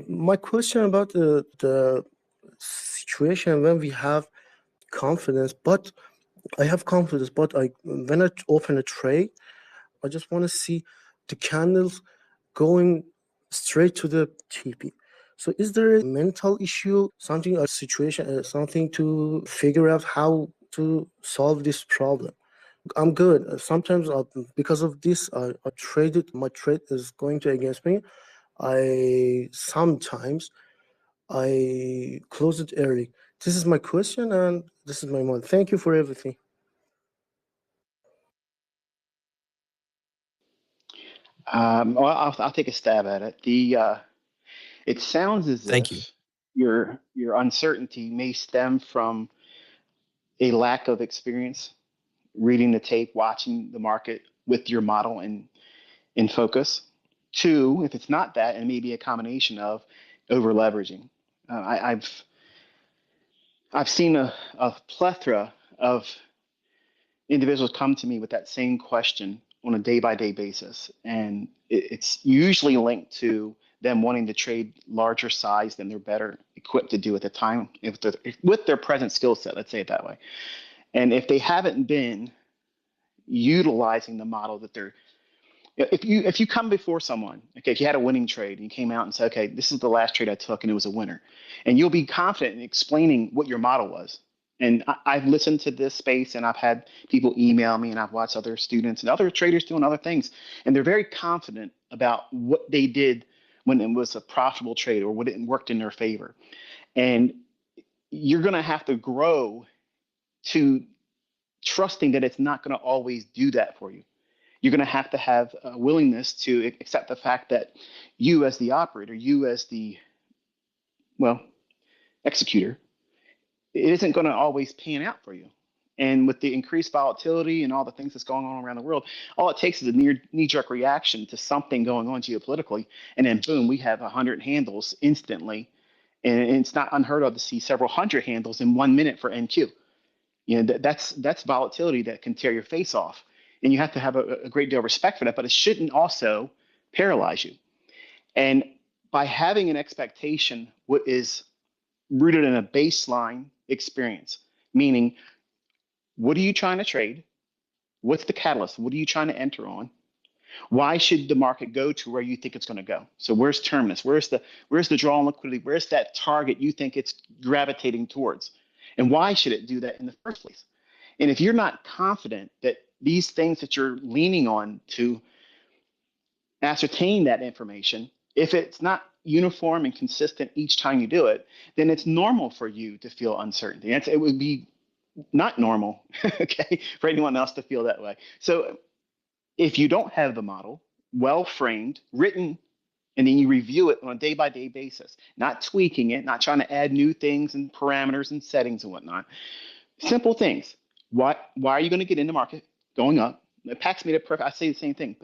My question about the situation when we have confidence, but I have confidence, but when I open a trade, I just want to see the candles going straight to the TP. So is there a mental issue, something, a situation, something to figure out how to solve this problem? I'm good. Sometimes because of this, I traded. My trade is going to against me. I sometimes I close it early. This is my question, and this is my moment. Thank you for everything. Well, I'll take a stab at it. It sounds as Thank you. if your uncertainty may stem from a lack of experience reading the tape, watching the market with your model in focus. Two, if it's not that, it may be a combination of over leveraging. I've seen a plethora of individuals come to me with that same question on a day by day basis. And it's usually linked to them wanting to trade larger size than they're better equipped to do at the time with their present skill set, let's say it that way. And if they haven't been utilizing the model that they're if you come before someone, okay, if you had a winning trade and you came out and said, okay, this is the last trade I took and it was a winner, and you'll be confident in explaining what your model was. And I've listened to this space and I've had people email me and I've watched other students and other traders doing other things. And they're very confident about what they did when it was a profitable trade or what it worked in their favor. And you're going to have to grow to trusting that it's not going to always do that for you. You're going to have a willingness to accept the fact that you as the operator, you as the, well, executor, it isn't going to always pan out for you. And with the increased volatility and all the things that's going on around the world, all it takes is a knee-jerk reaction to something going on geopolitically, and then boom, we have 100 handles instantly. And it's not unheard of to see several hundred handles in 1 minute for NQ. You know, that's volatility that can tear your face off. And you have to have a great deal of respect for that, but it shouldn't also paralyze you. And by having an expectation, what is rooted in a baseline experience, meaning what are you trying to trade? What's the catalyst? What are you trying to enter on? Why should the market go to where you think it's going to go? So where's terminus? Where's the draw on liquidity? Where's that target you think it's gravitating towards? And why should it do that in the first place? And if you're not confident that these things that you're leaning on to ascertain that information, if it's not uniform and consistent each time you do it, then it's normal for you to feel uncertainty. It would be not normal, okay, for anyone else to feel that way. So if you don't have the model well framed, written, and then you review it on a day by day basis, not tweaking it, not trying to add new things and parameters and settings and whatnot, simple things. Why are you going to get in the market going up? Pax made it perfect. I say the same thing.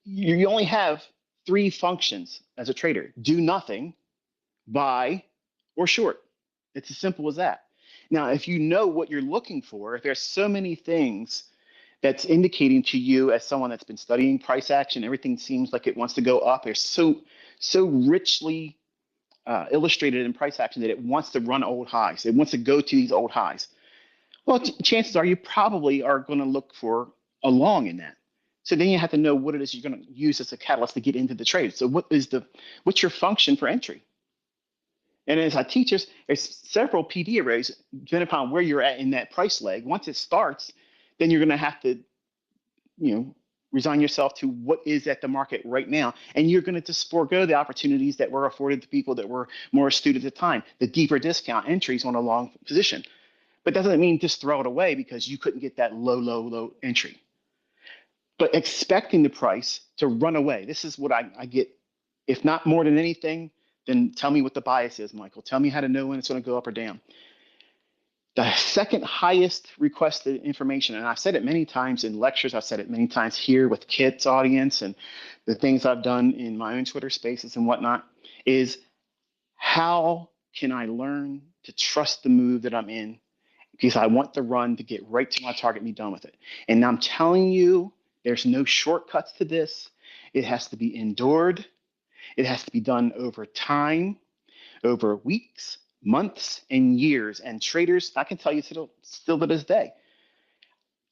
You only have 3 functions as a trader: do nothing, buy, or short. It's as simple as that. Now, if you know what you're looking for, if there's so many things that's indicating to you as someone that's been studying price action, everything seems like it wants to go up. It's so richly illustrated in price action that it wants to run old highs. It wants to go to these old highs. Well, chances are you probably are going to look for a long in that. So then you have to know what it is you're going to use as a catalyst to get into the trade. So what's your function for entry? And as I teach us, there's several PD arrays depending upon where you're at in that price leg. Once it starts, then you're going to have to, resign yourself to what is at the market right now. And you're going to just forego the opportunities that were afforded to people that were more astute at the time, the deeper discount entries on a long position. But that doesn't mean just throw it away because you couldn't get that low entry. But expecting the price to run away, this is what I get. If not more than anything, then tell me what the bias is, Michael. Tell me how to know when it's going to go up or down. The second highest requested information, and I've said it many times in lectures, I've said it many times here with Kit's audience and the things I've done in my own Twitter spaces and whatnot, is how can I learn to trust the move that I'm in? Because I want the run to get right to my target and be done with it. And I'm telling you, there's no shortcuts to this. It has to be endured. It has to be done over time, over weeks, months, and years. And traders, I can tell you still to this day,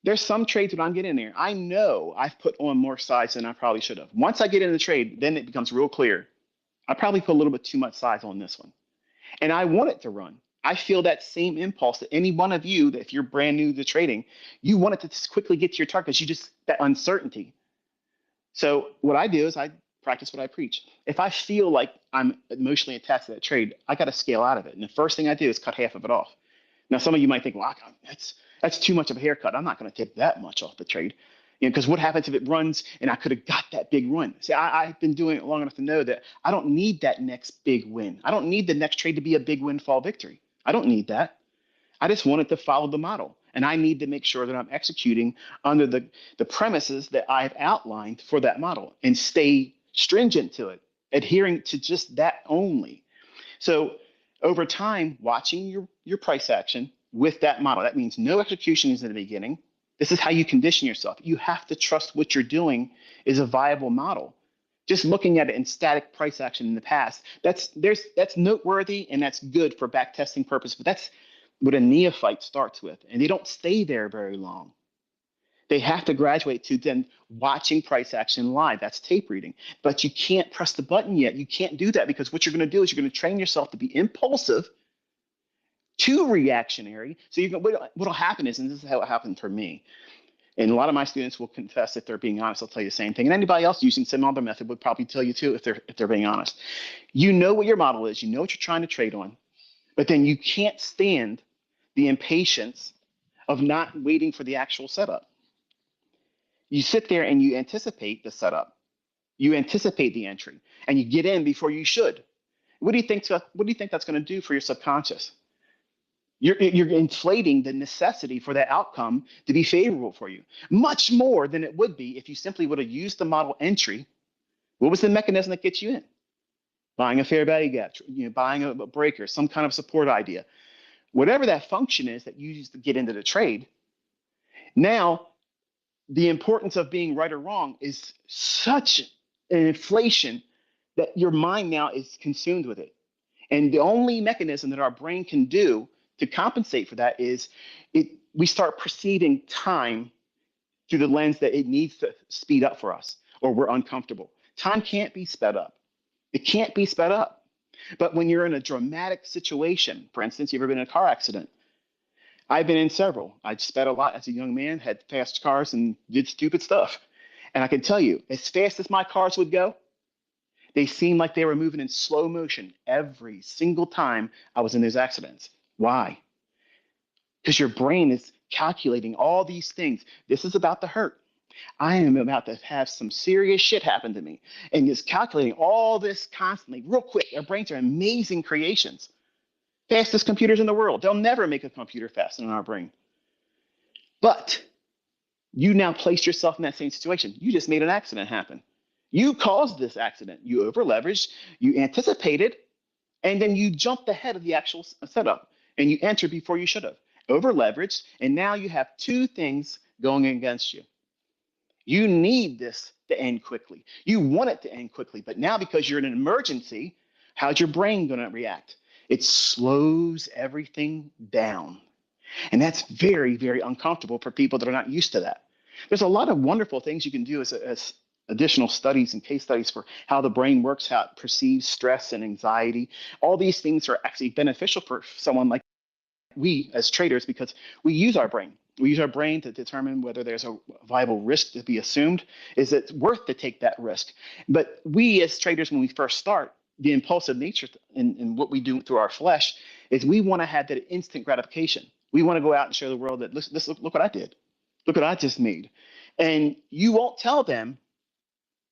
there's some trades when I'm getting in there, I know I've put on more size than I probably should have. Once I get in the trade, then it becomes real clear. I probably put a little bit too much size on this one. And I want it to run. I feel that same impulse that any one of you, that if you're brand new to trading, you want it to just quickly get to your target because that uncertainty. So what I do is I practice what I preach. If I feel like I'm emotionally attached to that trade, I got to scale out of it. And the first thing I do is cut half of it off. Now, some of you might think, well, that's too much of a haircut. I'm not going to take that much off the trade. Because what happens if it runs and I could have got that big run? See, I've been doing it long enough to know that I don't need that next big win. I don't need the next trade to be a big windfall victory. I don't need that. I just want it to follow the model. And I need to make sure that I'm executing under the premises that I've outlined for that model and stay stringent to it, adhering to just that only. So over time, watching your price action with that model, that means no executions in the beginning. This is how you condition yourself. You have to trust what you're doing is a viable model. Just looking at it in static price action in the past, that's noteworthy and that's good for back testing purpose, but that's what a neophyte starts with, and they don't stay there very long. They have to graduate to then watching price action live. That's tape reading. But you can't press the button yet. You can't do that because what you're going to do is you're going to train yourself to be impulsive to reactionary. So what'll happen is, and this is how it happened for me, and a lot of my students will confess if they're being honest, they'll tell you the same thing. And anybody else using some other method would probably tell you too if they're being honest. You know what your model is. You know what you're trying to trade on. But then you can't stand the impatience of not waiting for the actual setup. You sit there and you anticipate the setup. You anticipate the entry, and you get in before you should. What do you think that's going to do for your subconscious? You're inflating the necessity for that outcome to be favorable for you, much more than it would be if you simply would have used the model entry. What was the mechanism that gets you in? Buying a fair value gap, buying a breaker, some kind of support idea. Whatever that function is that you use to get into the trade, now the importance of being right or wrong is such an inflation that your mind now is consumed with it. And the only mechanism that our brain can do to compensate for that is we start perceiving time through the lens that it needs to speed up for us, or we're uncomfortable. Time can't be sped up. It can't be sped up. But when you're in a dramatic situation, for instance, you've ever been in a car accident? I've been in several. I sped a lot as a young man, had fast cars, and did stupid stuff. And I can tell you, as fast as my cars would go, they seemed like they were moving in slow motion every single time I was in those accidents. Why? Because your brain is calculating all these things. This is about to hurt. I am about to have some serious shit happen to me. And it's calculating all this constantly, real quick. Our brains are amazing creations. Fastest computers in the world. They'll never make a computer faster than our brain. But you now place yourself in that same situation. You just made an accident happen. You caused this accident. You over-leveraged, you anticipated, and then you jumped ahead of the actual setup. And you entered before you should have. Over-leveraged, and now you have two things going against you. You need this to end quickly. You want it to end quickly, but now because you're in an emergency, how's your brain going to react? It slows everything down. And that's very, very uncomfortable for people that are not used to that. There's a lot of wonderful things you can do as additional studies and case studies for how the brain works, how it perceives stress and anxiety. All these things are actually beneficial for someone like we as traders because we use our brain. We use our brain to determine whether there's a viable risk to be assumed. Is it worth to take that risk? But we as traders, when we first start, the impulsive nature in what we do through our flesh is we want to have that instant gratification. We want to go out and show the world that look what I did. Look what I just made. And you won't tell them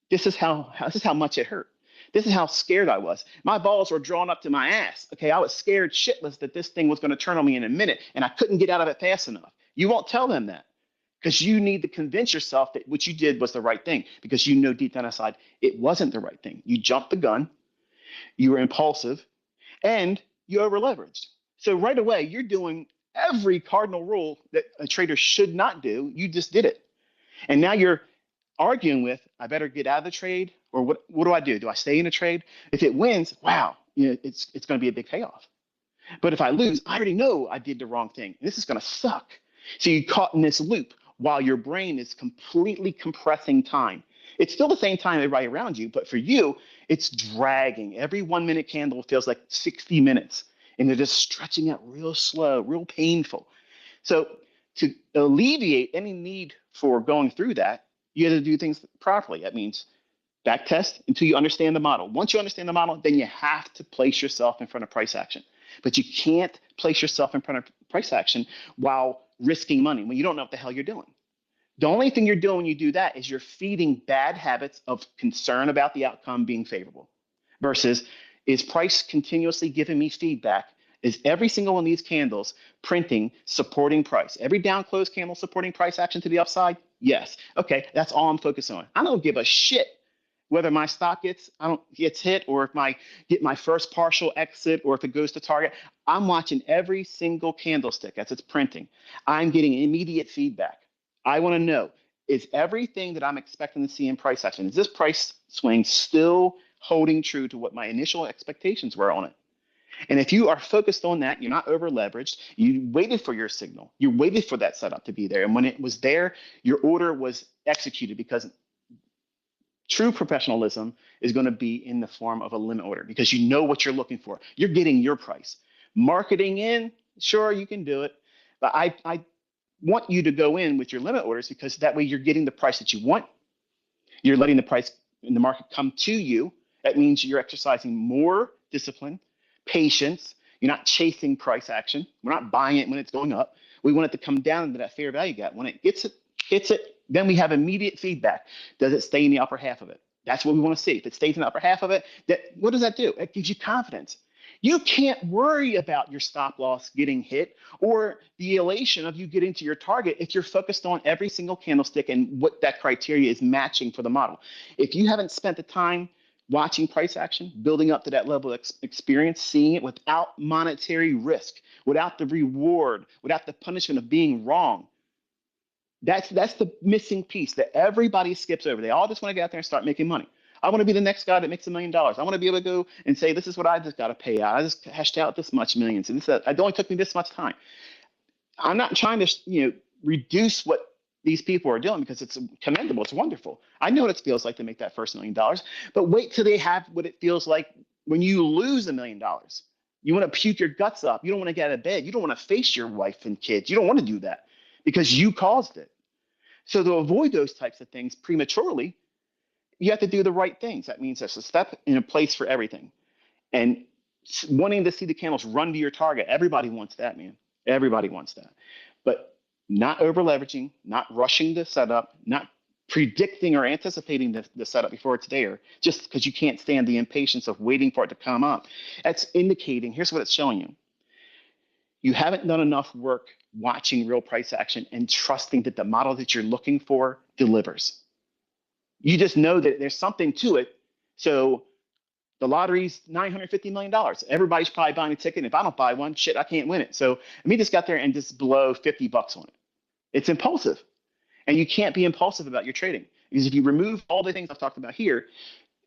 this is how much it hurt. This is how scared I was. My balls were drawn up to my ass. Okay, I was scared shitless that this thing was going to turn on me in a minute and I couldn't get out of it fast enough. You won't tell them that because you need to convince yourself that what you did was the right thing because you know deep down inside it wasn't the right thing. You jumped the gun, you were impulsive, and you over-leveraged. So right away, you're doing every cardinal rule that a trader should not do. You just did it. And now you're arguing with, I better get out of the trade Or what do I do? Do I stay in a trade? If it wins, wow, it's going to be a big payoff. But if I lose, I already know I did the wrong thing. This is going to suck. So you're caught in this loop while your brain is completely compressing time. It's still the same time everybody around you, but for you, it's dragging. Every 1 minute candle feels like 60 minutes, and they're just stretching out real slow, real painful. So to alleviate any need for going through that, you got to do things properly. That means back test until you understand the model. Once you understand the model, then you have to place yourself in front of price action. But you can't place yourself in front of price action while risking money when you don't know what the hell you're doing. The only thing you're doing when you do that is you're feeding bad habits of concern about the outcome being favorable versus is price continuously giving me feedback? Is every single one of these candles printing supporting price? Every down close candle supporting price action to the upside? Yes. Okay, that's all I'm focused on. I don't give a shit whether my stock gets hit or if I get my first partial exit or if it goes to target. I'm watching every single candlestick as it's printing. I'm getting immediate feedback. I want to know, is everything that I'm expecting to see in price action, is this price swing still holding true to what my initial expectations were on it? And if you are focused on that, you're not over leveraged, you waited for your signal, you waited for that setup to be there. And when it was there, your order was executed because true professionalism is going to be in the form of a limit order because you know what you're looking for. You're getting your price. Marketing in, sure, you can do it. But I want you to go in with your limit orders because that way you're getting the price that you want. You're letting the price in the market come to you. That means you're exercising more discipline, patience. You're not chasing price action. We're not buying it when it's going up. We want it to come down into that fair value gap. When it hits it, then we have immediate feedback. Does it stay in the upper half of it? That's what we want to see. If it stays in the upper half of it, what does that do? It gives you confidence. You can't worry about your stop loss getting hit or the elation of you getting to your target if you're focused on every single candlestick and what that criteria is matching for the model. If you haven't spent the time watching price action, building up to that level of experience, seeing it without monetary risk, without the reward, without the punishment of being wrong, that's the missing piece that everybody skips over. They all just want to get out there and start making money. I want to be the next guy that makes $1 million. I want to be able to go and say, this is what I just got to pay out. I just hashed out this much millions. And it only took me this much time. I'm not trying to, reduce what these people are doing because it's commendable. It's wonderful. I know what it feels like to make that first $1 million, but wait till they have what it feels like when you lose $1 million. You want to puke your guts up. You don't want to get out of bed. You don't want to face your wife and kids. You don't want to do that because you caused it. So to avoid those types of things prematurely, you have to do the right things. That means there's a step in a place for everything. And wanting to see the candles run to your target, everybody wants that, man. Everybody wants that. But not over leveraging, not rushing the setup, not predicting or anticipating the setup before it's there, just because you can't stand the impatience of waiting for it to come up. That's indicating, here's what it's showing you. You haven't done enough work watching real price action and trusting that the model that you're looking for delivers. You just know that there's something to it. So the lottery's $950 million. Everybody's probably buying a ticket. If I don't buy one, shit, I can't win it. So let me just get there and just blow $50 on it. It's impulsive. And you can't be impulsive about your trading. Because if you remove all the things I've talked about here,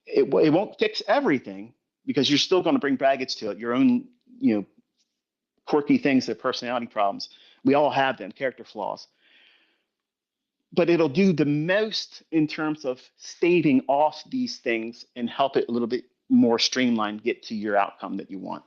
it won't fix everything because you're still going to bring baggage to it, your own, quirky things, their personality problems. We all have them, character flaws. But it'll do the most in terms of staving off these things and help it a little bit more streamlined, get to your outcome that you want.